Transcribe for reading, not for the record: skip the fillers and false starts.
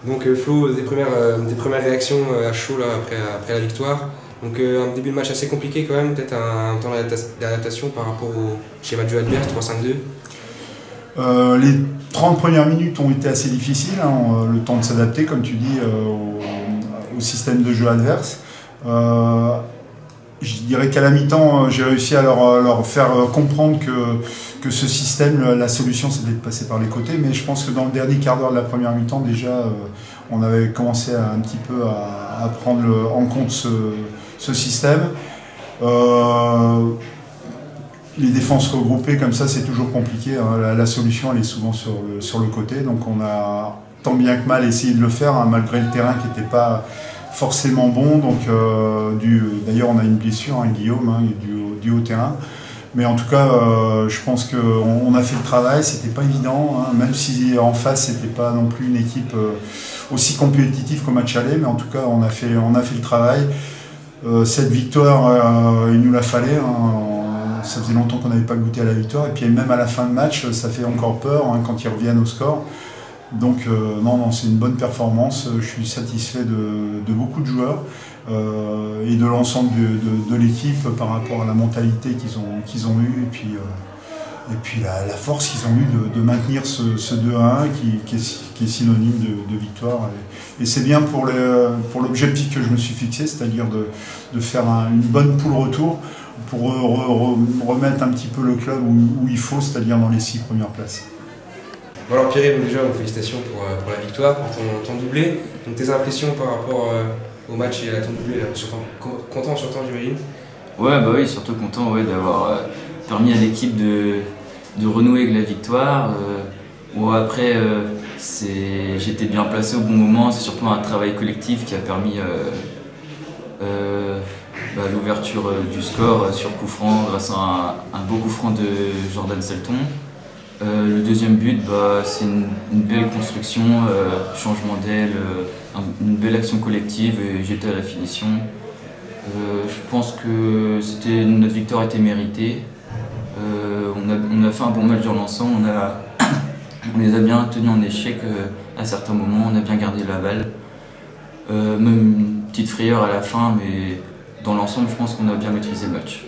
Donc Flo, des premières réactions à chaud là, après la victoire. Donc un début de match assez compliqué quand même, peut-être un temps d'adaptation par rapport au schéma de jeu adverse 3-5-2. Les 30 premières minutes ont été assez difficiles, hein, le temps de s'adapter, comme tu dis, au système de jeu adverse. Je dirais qu'à la mi-temps, j'ai réussi à leur faire comprendre que ce système, la solution, c'était de passer par les côtés. Mais je pense que dans le dernier quart d'heure de la première mi-temps, déjà, on avait commencé un petit peu à prendre en compte ce système. Les défenses regroupées comme ça, c'est toujours compliqué, hein. La solution, elle est souvent sur le côté. Donc on a tant bien que mal essayé de le faire, hein, malgré le terrain qui n'était pas forcément bon. Donc d'ailleurs, on a une blessure, hein, Guillaume, hein, dû au terrain. Mais en tout cas, je pense qu'on a fait le travail. C'était pas évident, hein, même si en face, c'était pas non plus une équipe aussi compétitive qu'au match aller. Mais en tout cas, on a fait le travail. Cette victoire, il nous la fallait, hein. Ça faisait longtemps qu'on n'avait pas goûté à la victoire. Et puis même à la fin de match, ça fait encore peur, hein, quand ils reviennent au score. Donc non, c'est une bonne performance. Je suis satisfait de beaucoup de joueurs et de l'ensemble de l'équipe par rapport à la mentalité qu'ils ont eue. Et puis la force qu'ils ont eue de maintenir ce 2-1 qui est synonyme de victoire. Et c'est bien pour l'objectif que je me suis fixé, c'est-à-dire de faire une bonne poule retour pour remettre un petit peu le club où il faut, c'est-à-dire dans les 6 premières places. Bon alors Pierre, déjà félicitations pour la victoire, pour ton doublé. Donc tes impressions par rapport au match et à ton doublé, là, content j'imagine? Ouais, bah oui, surtout content, ouais, d'avoir permis à l'équipe de renouer avec la victoire. Bon, après, j'étais bien placé au bon moment, c'est surtout un travail collectif qui a permis l'ouverture du score sur coup franc grâce à un beau coup franc de Jordan Selton. Le deuxième but, c'est une belle construction, changement d'aile, une belle action collective et j'étais à la finition. Je pense que notre victoire était méritée. On a fait un bon match dans l'ensemble, on les a bien tenus en échec à certains moments, on a bien gardé la balle. Même une petite frayeur à la fin, mais dans l'ensemble, je pense qu'on a bien maîtrisé le match.